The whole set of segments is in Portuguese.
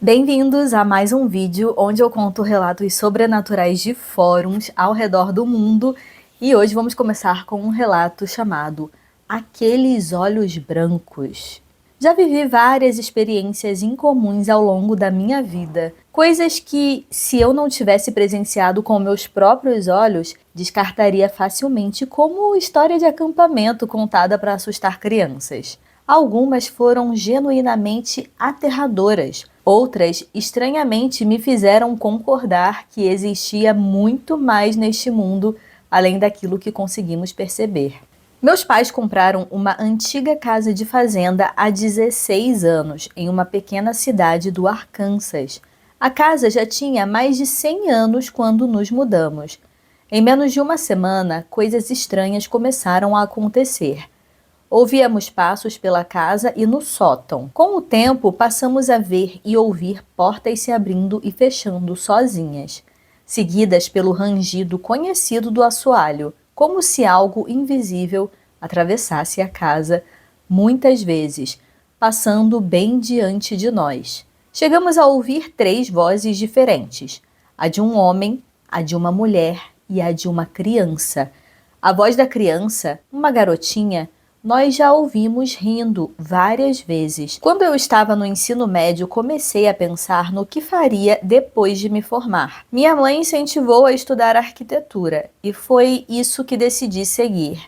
Bem-vindos a mais um vídeo onde eu conto relatos sobrenaturais de fóruns ao redor do mundo e hoje vamos começar com um relato chamado Aqueles Olhos Brancos. Já vivi várias experiências incomuns ao longo da minha vida, coisas que, se eu não tivesse presenciado com meus próprios olhos, descartaria facilmente como história de acampamento contada para assustar crianças. Algumas foram genuinamente aterradoras. Outras, estranhamente, me fizeram concordar que existia muito mais neste mundo além daquilo que conseguimos perceber. Meus pais compraram uma antiga casa de fazenda há 16 anos, em uma pequena cidade do Arkansas. A casa já tinha mais de 100 anos quando nos mudamos. Em menos de uma semana, coisas estranhas começaram a acontecer. Ouvíamos passos pela casa e no sótão. Com o tempo, passamos a ver e ouvir portas se abrindo e fechando sozinhas, seguidas pelo rangido conhecido do assoalho, como se algo invisível atravessasse a casa, muitas vezes, passando bem diante de nós. Chegamos a ouvir 3 vozes diferentes: a de um homem, a de uma mulher e a de uma criança. A voz da criança, uma garotinha, nós já ouvimos rindo várias vezes. Quando eu estava no ensino médio, comecei a pensar no que faria depois de me formar. Minha mãe incentivou a estudar arquitetura e foi isso que decidi seguir.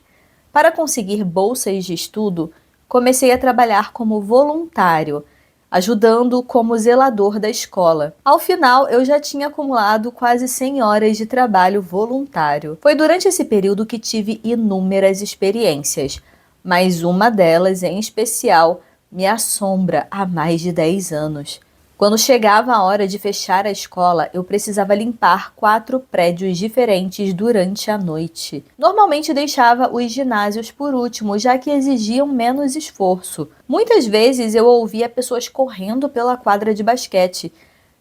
Para conseguir bolsas de estudo, comecei a trabalhar como voluntário, ajudando como zelador da escola. Ao final, eu já tinha acumulado quase 100 horas de trabalho voluntário. Foi durante esse período que tive inúmeras experiências, mas uma delas, em especial, me assombra há mais de 10 anos. Quando chegava a hora de fechar a escola, eu precisava limpar 4 prédios diferentes durante a noite. Normalmente deixava os ginásios por último, já que exigiam menos esforço. Muitas vezes eu ouvia pessoas correndo pela quadra de basquete,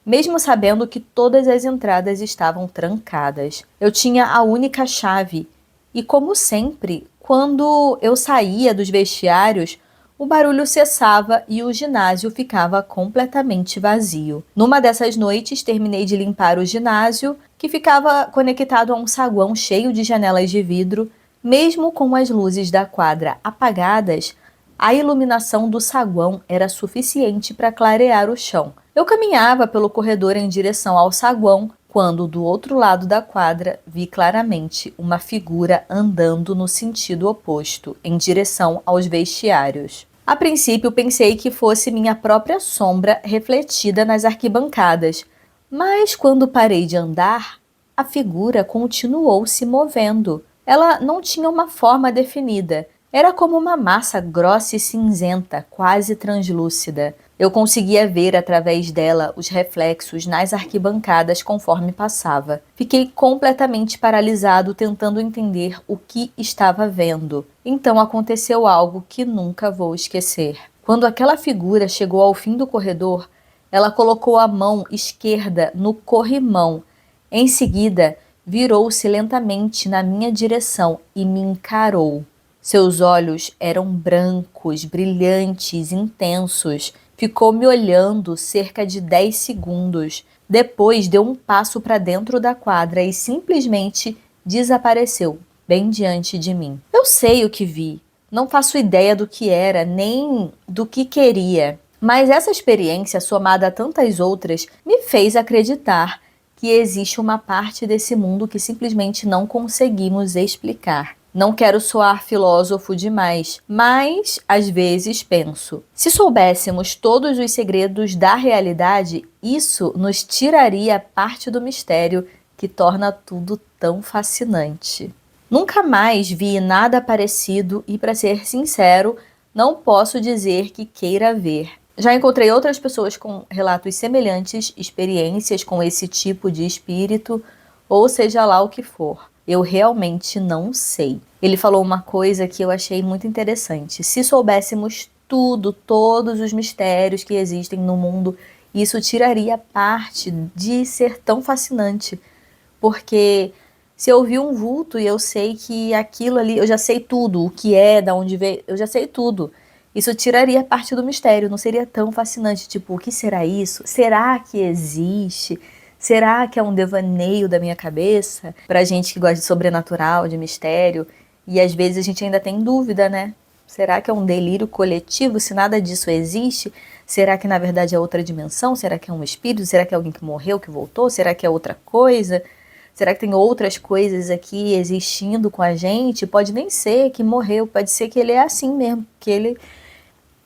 mesmo sabendo que todas as entradas estavam trancadas. Eu tinha a única chave e, como sempre, quando eu saía dos vestiários, o barulho cessava e o ginásio ficava completamente vazio. Numa dessas noites, terminei de limpar o ginásio, que ficava conectado a um saguão cheio de janelas de vidro. Mesmo com as luzes da quadra apagadas, a iluminação do saguão era suficiente para clarear o chão. Eu caminhava pelo corredor em direção ao saguão, quando do outro lado da quadra vi claramente uma figura andando no sentido oposto, em direção aos vestiários. A princípio pensei que fosse minha própria sombra refletida nas arquibancadas, mas quando parei de andar, a figura continuou se movendo. Ela não tinha uma forma definida. Era como uma massa grossa e cinzenta, quase translúcida. Eu conseguia ver através dela os reflexos nas arquibancadas conforme passava. Fiquei completamente paralisado tentando entender o que estava vendo. Então aconteceu algo que nunca vou esquecer. Quando aquela figura chegou ao fim do corredor, ela colocou a mão esquerda no corrimão. Em seguida, virou-se lentamente na minha direção e me encarou. Seus olhos eram brancos, brilhantes, intensos. Ficou me olhando cerca de 10 segundos. Depois deu um passo para dentro da quadra e simplesmente desapareceu, bem diante de mim. Eu sei o que vi. Não faço ideia do que era, nem do que queria. Mas essa experiência, somada a tantas outras, me fez acreditar que existe uma parte desse mundo que simplesmente não conseguimos explicar. Não quero soar filósofo demais, mas às vezes penso: se soubéssemos todos os segredos da realidade, isso nos tiraria parte do mistério que torna tudo tão fascinante. Nunca mais vi nada parecido e, para ser sincero, não posso dizer que queira ver. Já encontrei outras pessoas com relatos semelhantes, experiências com esse tipo de espírito, ou seja lá o que for. Eu realmente não sei. Ele falou uma coisa que eu achei muito interessante. Se soubéssemos tudo, todos os mistérios que existem no mundo, isso tiraria parte de ser tão fascinante. Porque se eu vi um vulto e eu sei que aquilo ali, eu já sei tudo, o que é, de onde veio, eu já sei tudo. Isso tiraria parte do mistério, não seria tão fascinante, tipo, o que será isso? Será que existe? Será que é um devaneio da minha cabeça? Pra gente que gosta de sobrenatural, de mistério, e às vezes a gente ainda tem dúvida, né? Será que é um delírio coletivo? Se nada disso existe, será que na verdade é outra dimensão? Será que é um espírito? Será que é alguém que morreu, que voltou? Será que é outra coisa? Será que tem outras coisas aqui existindo com a gente? Pode nem ser que morreu, pode ser que ele é assim mesmo, que ele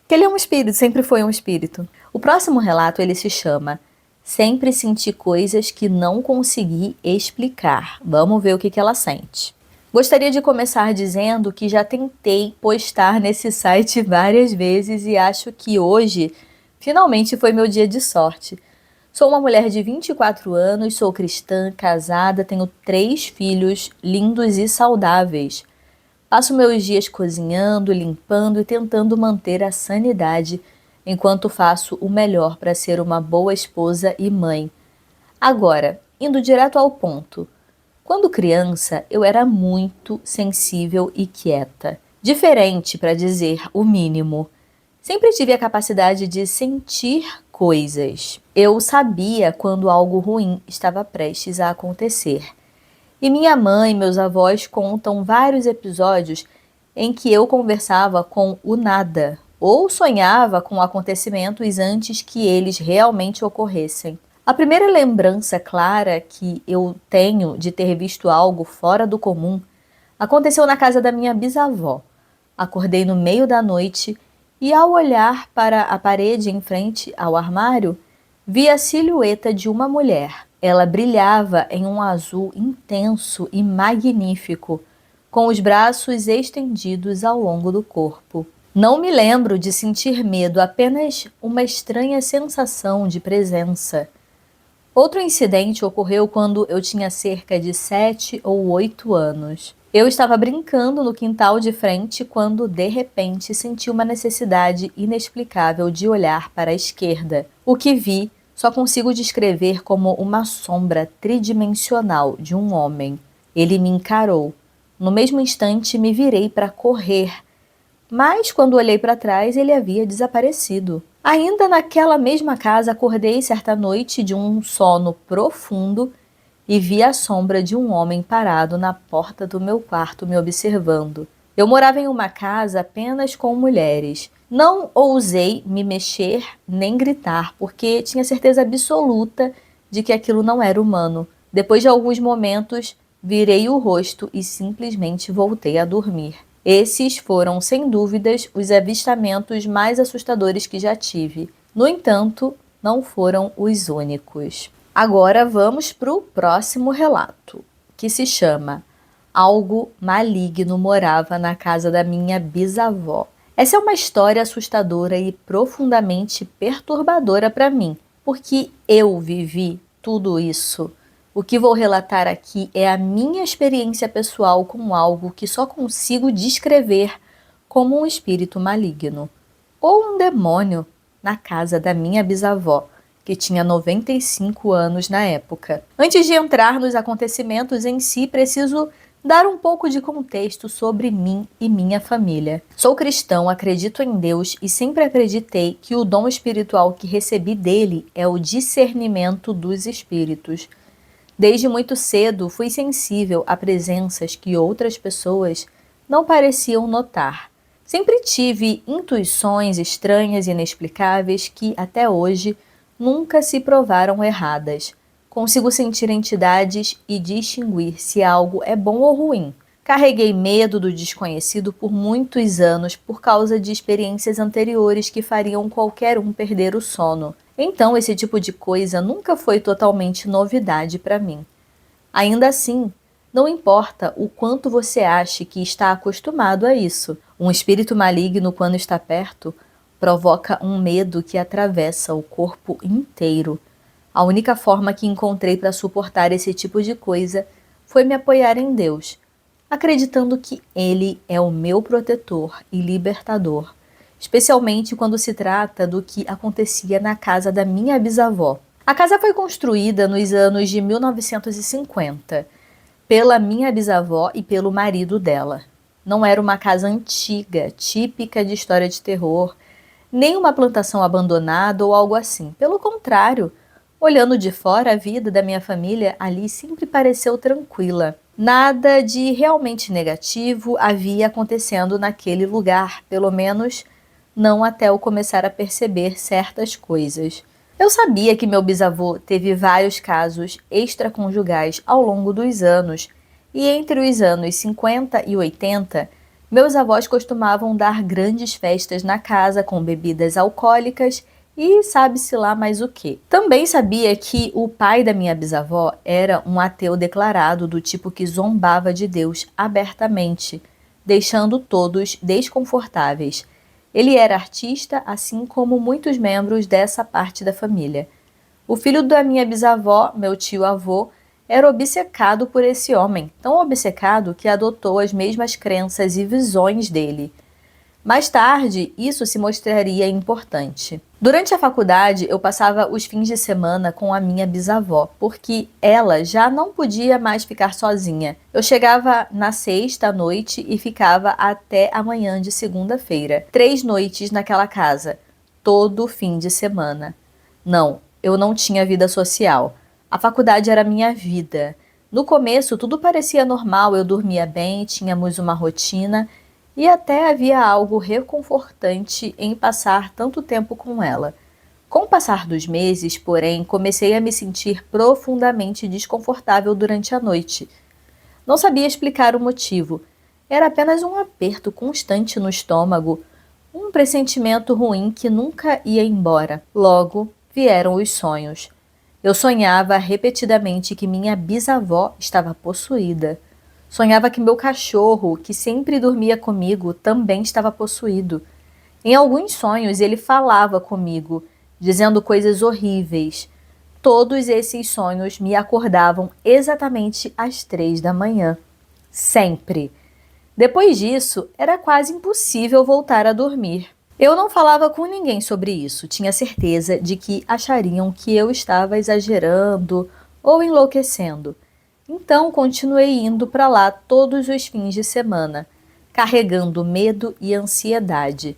é um espírito, sempre foi um espírito. O próximo relato, ele se chama Sempre Senti Coisas que Não Consegui Explicar. Vamos ver o que ela sente. Gostaria de começar dizendo que já tentei postar nesse site várias vezes e acho que hoje, finalmente, foi meu dia de sorte. Sou uma mulher de 24 anos, sou cristã, casada, tenho 3 filhos lindos e saudáveis. Passo meus dias cozinhando, limpando e tentando manter a sanidade enquanto faço o melhor para ser uma boa esposa e mãe. Agora, indo direto ao ponto. Quando criança, eu era muito sensível e quieta. Diferente, para dizer o mínimo. Sempre tive a capacidade de sentir coisas. Eu sabia quando algo ruim estava prestes a acontecer. E minha mãe e meus avós contam vários episódios em que eu conversava com o nada ou sonhava com acontecimentos antes que eles realmente ocorressem. A primeira lembrança clara que eu tenho de ter visto algo fora do comum aconteceu na casa da minha bisavó. Acordei no meio da noite e, ao olhar para a parede em frente ao armário, vi a silhueta de uma mulher. Ela brilhava em um azul intenso e magnífico, com os braços estendidos ao longo do corpo. Não me lembro de sentir medo, apenas uma estranha sensação de presença. Outro incidente ocorreu quando eu tinha cerca de 7 ou 8 anos. Eu estava brincando no quintal de frente quando, de repente, senti uma necessidade inexplicável de olhar para a esquerda. O que vi só consigo descrever como uma sombra tridimensional de um homem. Ele me encarou. No mesmo instante, me virei para correr, mas quando olhei para trás, ele havia desaparecido. Ainda naquela mesma casa, acordei certa noite de um sono profundo e vi a sombra de um homem parado na porta do meu quarto me observando. Eu morava em uma casa apenas com mulheres. Não ousei me mexer nem gritar, porque tinha certeza absoluta de que aquilo não era humano. Depois de alguns momentos, virei o rosto e simplesmente voltei a dormir. Esses foram, sem dúvidas, os avistamentos mais assustadores que já tive. No entanto, não foram os únicos. Agora vamos para o próximo relato, que se chama Algo Maligno Morava na Casa da Minha Bisavó. Essa é uma história assustadora e profundamente perturbadora para mim, porque eu vivi tudo isso. O que vou relatar aqui é a minha experiência pessoal com algo que só consigo descrever como um espírito maligno ou um demônio na casa da minha bisavó, que tinha 95 anos na época. Antes de entrar nos acontecimentos em si, preciso dar um pouco de contexto sobre mim e minha família. Sou cristão, acredito em Deus e sempre acreditei que o dom espiritual que recebi dele é o discernimento dos espíritos. Desde muito cedo, fui sensível a presenças que outras pessoas não pareciam notar. Sempre tive intuições estranhas e inexplicáveis que, até hoje, nunca se provaram erradas. Consigo sentir entidades e distinguir se algo é bom ou ruim. Carreguei medo do desconhecido por muitos anos por causa de experiências anteriores que fariam qualquer um perder o sono. Então, esse tipo de coisa nunca foi totalmente novidade para mim. Ainda assim, não importa o quanto você ache que está acostumado a isso, um espírito maligno, quando está perto, provoca um medo que atravessa o corpo inteiro. A única forma que encontrei para suportar esse tipo de coisa foi me apoiar em Deus, acreditando que Ele é o meu protetor e libertador, especialmente quando se trata do que acontecia na casa da minha bisavó. A casa foi construída nos anos de 1950 pela minha bisavó e pelo marido dela. Não era uma casa antiga, típica de história de terror, nem uma plantação abandonada ou algo assim. Pelo contrário, olhando de fora, a vida da minha família ali sempre pareceu tranquila. Nada de realmente negativo havia acontecendo naquele lugar, pelo menos não até eu começar a perceber certas coisas. Eu sabia que meu bisavô teve vários casos extraconjugais ao longo dos anos, e entre os anos 50 e 80, meus avós costumavam dar grandes festas na casa com bebidas alcoólicas e sabe-se lá mais o quê. Também sabia que o pai da minha bisavó era um ateu declarado, do tipo que zombava de Deus abertamente, deixando todos desconfortáveis. Ele era artista, assim como muitos membros dessa parte da família. O filho da minha bisavó, meu tio-avô, era obcecado por esse homem, tão obcecado que adotou as mesmas crenças e visões dele. Mais tarde, isso se mostraria importante. Durante a faculdade, eu passava os fins de semana com a minha bisavó, porque ela já não podia mais ficar sozinha. Eu chegava na sexta à noite e ficava até a manhã de segunda-feira. 3 noites naquela casa, todo fim de semana. Não, eu não tinha vida social. A faculdade era minha vida. No começo, tudo parecia normal, eu dormia bem, tínhamos uma rotina e até havia algo reconfortante em passar tanto tempo com ela. Com o passar dos meses, porém, comecei a me sentir profundamente desconfortável durante a noite. Não sabia explicar o motivo. Era apenas um aperto constante no estômago, um pressentimento ruim que nunca ia embora. Logo, vieram os sonhos. Eu sonhava repetidamente que minha bisavó estava possuída. Sonhava que meu cachorro, que sempre dormia comigo, também estava possuído. Em alguns sonhos ele falava comigo, dizendo coisas horríveis. Todos esses sonhos me acordavam exatamente às 3 da manhã. Sempre. Depois disso, era quase impossível voltar a dormir. Eu não falava com ninguém sobre isso, tinha certeza de que achariam que eu estava exagerando ou enlouquecendo. Então continuei indo para lá todos os fins de semana, carregando medo e ansiedade.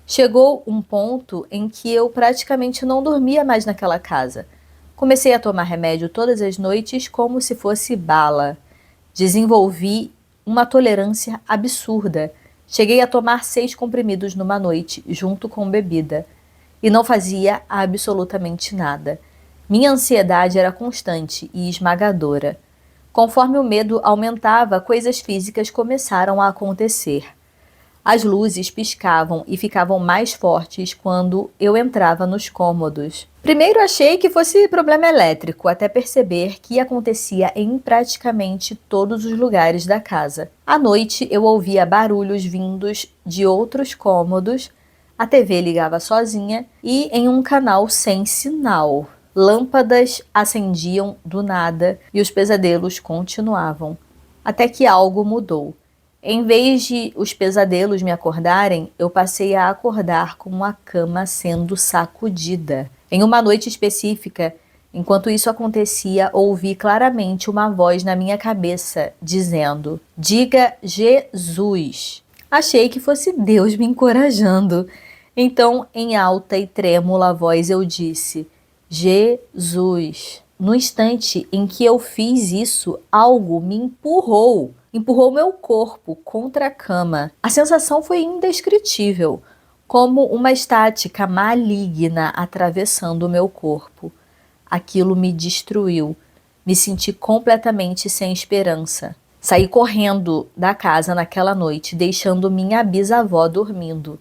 Chegou um ponto em que eu praticamente não dormia mais naquela casa. Comecei a tomar remédio todas as noites como se fosse bala. Desenvolvi uma tolerância absurda. Cheguei a tomar 6 comprimidos numa noite, junto com bebida. E não fazia absolutamente nada. Minha ansiedade era constante e esmagadora. Conforme o medo aumentava, coisas físicas começaram a acontecer. As luzes piscavam e ficavam mais fortes quando eu entrava nos cômodos. Primeiro achei que fosse problema elétrico, até perceber que acontecia em praticamente todos os lugares da casa. À noite eu ouvia barulhos vindos de outros cômodos, a TV ligava sozinha e em um canal sem sinal. Lâmpadas acendiam do nada e os pesadelos continuavam, até que algo mudou. Em vez de os pesadelos me acordarem, eu passei a acordar com a cama sendo sacudida. Em uma noite específica, enquanto isso acontecia, ouvi claramente uma voz na minha cabeça dizendo: "Diga Jesus". Achei que fosse Deus me encorajando. Então, em alta e trêmula voz, eu disse: Jesus. No instante em que eu fiz isso, algo me empurrou meu corpo contra a cama. A sensação foi indescritível, como uma estática maligna atravessando o meu corpo. Aquilo me destruiu. Me senti completamente sem esperança. Saí correndo da casa naquela noite, deixando minha bisavó dormindo,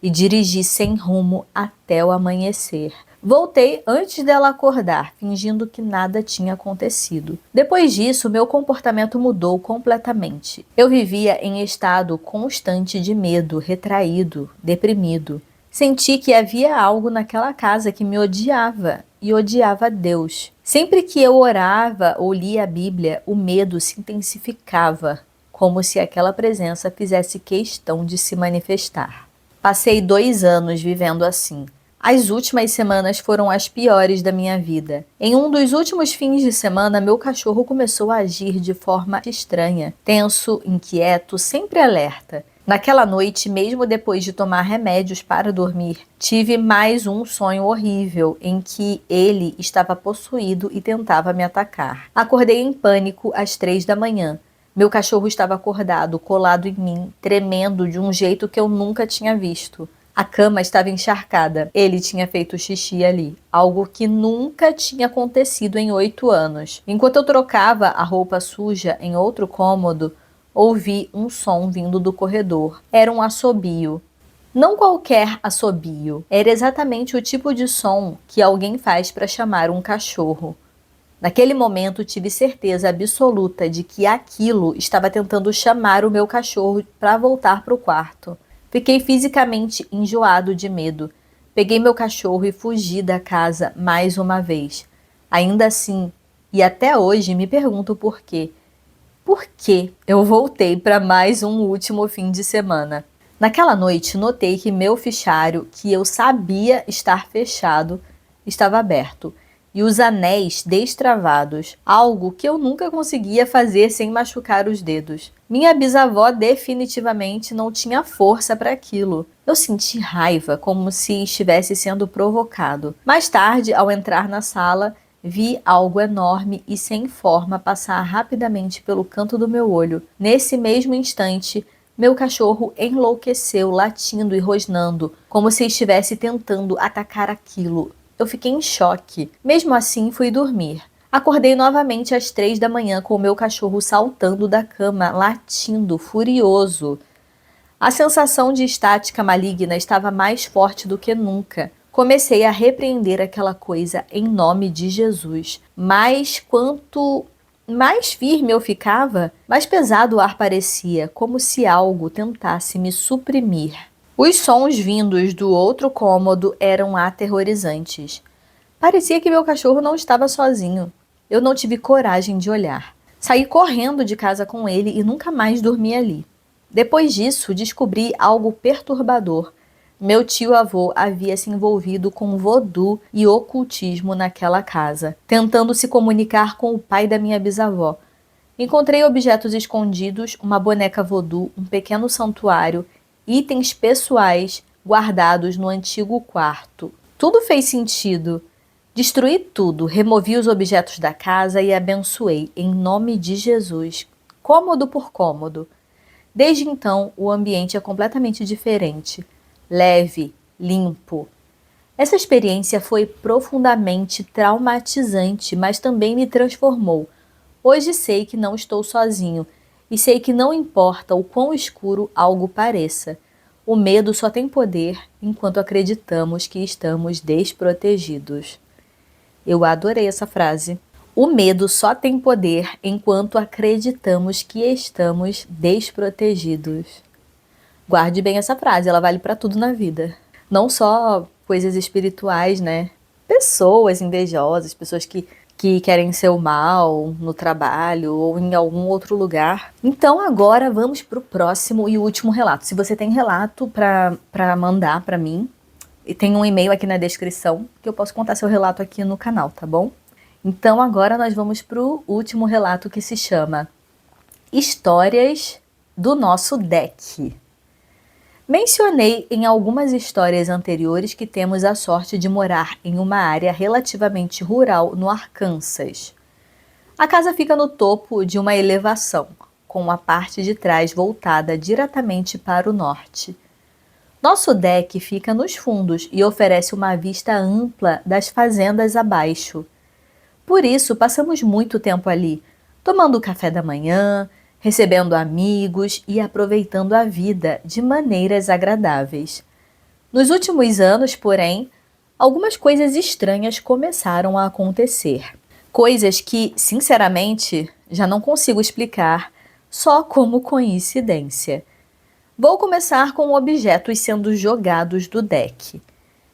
e dirigi sem rumo até o amanhecer. Voltei antes dela acordar, fingindo que nada tinha acontecido. Depois disso, meu comportamento mudou completamente. Eu vivia em estado constante de medo, retraído, deprimido. Senti que havia algo naquela casa que me odiava e odiava Deus. Sempre que eu orava ou lia a Bíblia, o medo se intensificava, como se aquela presença fizesse questão de se manifestar. Passei 2 anos vivendo assim. As últimas semanas foram as piores da minha vida. Em um dos últimos fins de semana, meu cachorro começou a agir de forma estranha, tenso, inquieto, sempre alerta. Naquela noite, mesmo depois de tomar remédios para dormir, tive mais um sonho horrível em que ele estava possuído e tentava me atacar. Acordei em pânico às 3 da manhã. Meu cachorro estava acordado, colado em mim, tremendo de um jeito que eu nunca tinha visto. A cama estava encharcada. Ele tinha feito xixi ali, algo que nunca tinha acontecido em 8 anos. Enquanto eu trocava a roupa suja em outro cômodo, ouvi um som vindo do corredor. Era um assobio. Não qualquer assobio. Era exatamente o tipo de som que alguém faz para chamar um cachorro. Naquele momento, tive certeza absoluta de que aquilo estava tentando chamar o meu cachorro para voltar para o quarto. Fiquei fisicamente enjoado de medo. Peguei meu cachorro e fugi da casa mais uma vez. Ainda assim, e até hoje, me pergunto por quê. Por que eu voltei para mais um último fim de semana? Naquela noite, notei que meu fichário, que eu sabia estar fechado, estava aberto e os anéis destravados, algo que eu nunca conseguia fazer sem machucar os dedos. Minha bisavó definitivamente não tinha força para aquilo. Eu senti raiva, como se estivesse sendo provocado. Mais tarde, ao entrar na sala, vi algo enorme e sem forma passar rapidamente pelo canto do meu olho. Nesse mesmo instante, meu cachorro enlouqueceu, latindo e rosnando, como se estivesse tentando atacar aquilo. Eu fiquei em choque. Mesmo assim, fui dormir. Acordei novamente às 3 da manhã com o meu cachorro saltando da cama, latindo, furioso. A sensação de estática maligna estava mais forte do que nunca. Comecei a repreender aquela coisa em nome de Jesus. Mas quanto mais firme eu ficava, mais pesado o ar parecia, como se algo tentasse me suprimir. Os sons vindos do outro cômodo eram aterrorizantes. Parecia que meu cachorro não estava sozinho. Eu não tive coragem de olhar. Saí correndo de casa com ele e nunca mais dormi ali. Depois disso, descobri algo perturbador. Meu tio-avô havia se envolvido com vodu e ocultismo naquela casa, tentando se comunicar com o pai da minha bisavó. Encontrei objetos escondidos, uma boneca vodu, um pequeno santuário, itens pessoais guardados no antigo quarto. Tudo fez sentido. Destruí tudo, removi os objetos da casa e abençoei, em nome de Jesus, cômodo por cômodo. Desde então, o ambiente é completamente diferente. Leve, limpo. Essa experiência foi profundamente traumatizante, mas também me transformou. Hoje sei que não estou sozinho e sei que não importa o quão escuro algo pareça. O medo só tem poder enquanto acreditamos que estamos desprotegidos. Eu adorei essa frase. O medo só tem poder enquanto acreditamos que estamos desprotegidos. Guarde bem essa frase, ela vale para tudo na vida. Não só coisas espirituais, né? Pessoas invejosas, pessoas que querem seu mal no trabalho ou em algum outro lugar. Então agora vamos para o próximo e último relato. Se você tem relato para mandar para mim, e tem um e-mail aqui na descrição que eu posso contar seu relato aqui no canal, tá bom? Então agora nós vamos para o último relato que se chama Histórias do Nosso Deck. Mencionei em algumas histórias anteriores que temos a sorte de morar em uma área relativamente rural no Arkansas. A casa fica no topo de uma elevação, com a parte de trás voltada diretamente para o norte. Nosso deck fica nos fundos e oferece uma vista ampla das fazendas abaixo. Por isso, passamos muito tempo ali, tomando café da manhã, recebendo amigos e aproveitando a vida de maneiras agradáveis. Nos últimos anos, porém, algumas coisas estranhas começaram a acontecer. Coisas que, sinceramente, já não consigo explicar, só como coincidência. Vou começar com objetos sendo jogados do deck.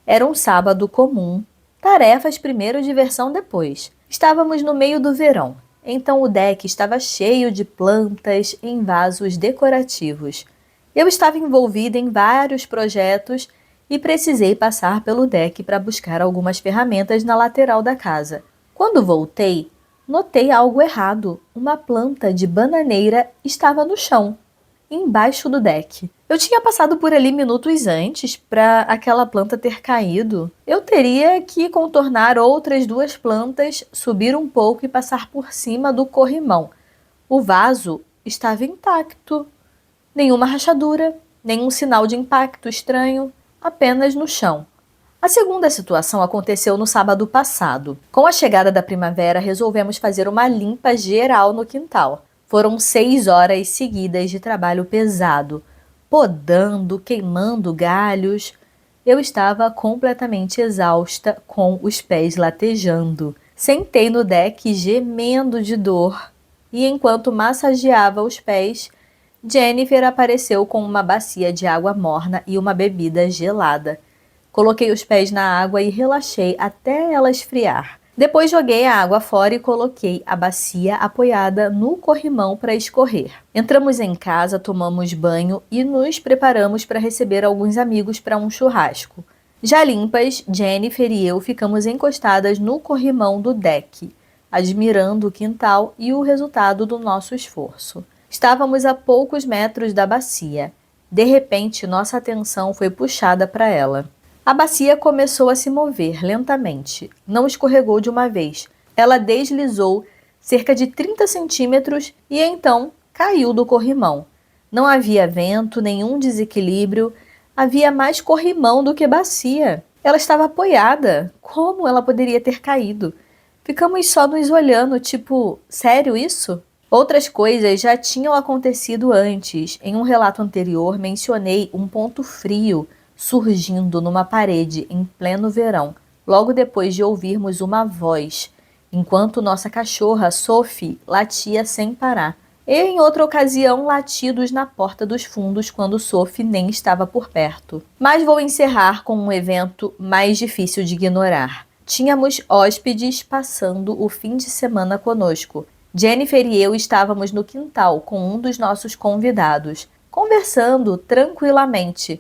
Era um sábado comum, tarefas primeiro, diversão depois. Estávamos no meio do verão. Então o deck estava cheio de plantas em vasos decorativos. Eu estava envolvida em vários projetos e precisei passar pelo deck para buscar algumas ferramentas na lateral da casa. Quando voltei, notei algo errado. Uma planta de bananeira estava no chão, embaixo do deck. Eu tinha passado por ali minutos antes para aquela planta ter caído. Eu teria que contornar outras 2 plantas, subir um pouco e passar por cima do corrimão. O vaso estava intacto. Nenhuma rachadura, nenhum sinal de impacto estranho, apenas no chão. A segunda situação aconteceu no sábado passado. Com a chegada da primavera, resolvemos fazer uma limpa geral no quintal. Foram 6 horas seguidas de trabalho pesado, podando, queimando galhos. Eu estava completamente exausta, com os pés latejando. Sentei no deck gemendo de dor e, enquanto massageava os pés, Jennifer apareceu com uma bacia de água morna e uma bebida gelada. Coloquei os pés na água e relaxei até ela esfriar. Depois joguei a água fora e coloquei a bacia apoiada no corrimão para escorrer. Entramos em casa, tomamos banho e nos preparamos para receber alguns amigos para um churrasco. Já limpas, Jennifer e eu ficamos encostadas no corrimão do deck, admirando o quintal e o resultado do nosso esforço. Estávamos a poucos metros da bacia. De repente, nossa atenção foi puxada para ela. A bacia começou a se mover lentamente. Não escorregou de uma vez. Ela deslizou cerca de 30 centímetros e então caiu do corrimão. Não havia vento, nenhum desequilíbrio. Havia mais corrimão do que bacia. Ela estava apoiada. Como ela poderia ter caído? Ficamos só nos olhando, tipo, sério isso? Outras coisas já tinham acontecido antes. Em um relato anterior, mencionei um ponto frio surgindo numa parede em pleno verão, logo depois de ouvirmos uma voz, enquanto nossa cachorra, Sophie, latia sem parar. E em outra ocasião, latidos na porta dos fundos quando Sophie nem estava por perto. Mas vou encerrar com um evento mais difícil de ignorar. Tínhamos hóspedes passando o fim de semana conosco. Jennifer e eu estávamos no quintal com um dos nossos convidados, conversando tranquilamente.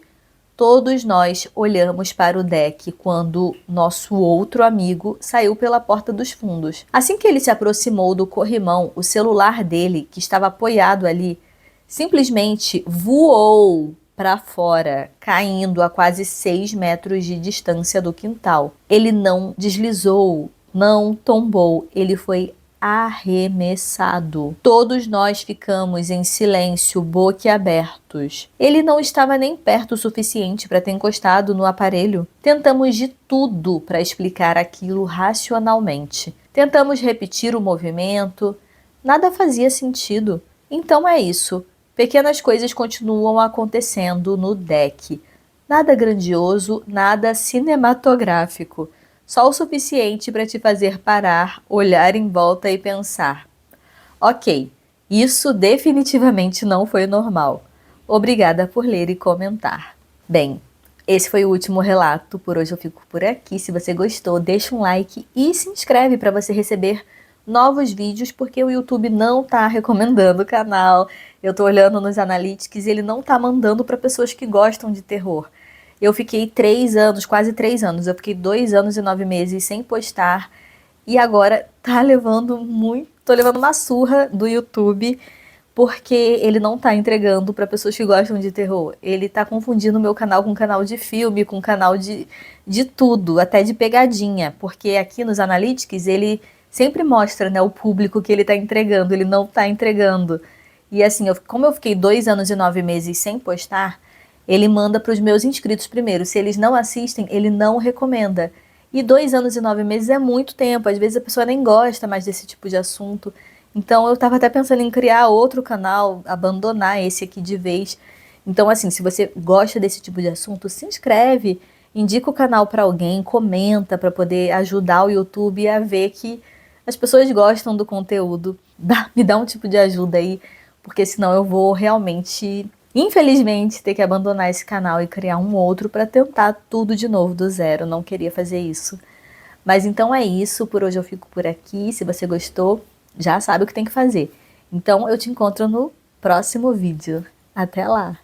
Todos nós olhamos para o deck quando nosso outro amigo saiu pela porta dos fundos. Assim que ele se aproximou do corrimão, o celular dele, que estava apoiado ali, simplesmente voou para fora, caindo a quase 6 metros de distância do quintal. Ele não deslizou, não tombou, ele foi arremessado. Todos nós ficamos em silêncio, boquiabertos. Ele não estava nem perto o suficiente para ter encostado no aparelho. Tentamos de tudo para explicar aquilo racionalmente. Tentamos repetir o movimento. Nada fazia sentido. Então é isso. Pequenas coisas continuam acontecendo no deck. Nada grandioso, nada cinematográfico. Só o suficiente para te fazer parar, olhar em volta e pensar: ok, isso definitivamente não foi normal. Obrigada por ler e comentar. Bem, esse foi o último relato. Por hoje eu fico por aqui. Se você gostou, deixa um like e se inscreve para você receber novos vídeos, porque o YouTube não está recomendando o canal. Eu estou olhando nos analytics e ele não está mandando para pessoas que gostam de terror. Eu fiquei 3 anos, quase 3 anos, eu fiquei 2 anos e 9 meses sem postar e agora tô levando uma surra do YouTube porque ele não tá entregando para pessoas que gostam de terror. Ele tá confundindo o meu canal com canal de filme, com canal de tudo, até de pegadinha, porque aqui nos analytics ele sempre mostra, né, o público que ele tá entregando, ele não tá entregando. E assim, como eu fiquei 2 anos e 9 meses sem postar, ele manda para os meus inscritos primeiro. Se eles não assistem, ele não recomenda. E 2 anos e 9 meses é muito tempo. Às vezes a pessoa nem gosta mais desse tipo de assunto. Então eu estava até pensando em criar outro canal, abandonar esse aqui de vez. Então assim, se você gosta desse tipo de assunto, se inscreve, indica o canal para alguém, comenta para poder ajudar o YouTube a ver que as pessoas gostam do conteúdo. Me dá um tipo de ajuda aí, porque senão eu vou realmente, infelizmente, ter que abandonar esse canal e criar um outro para tentar tudo de novo do zero. Não queria fazer isso. Mas então é isso, por hoje eu fico por aqui. Se você gostou, já sabe o que tem que fazer. Então eu te encontro no próximo vídeo. Até lá!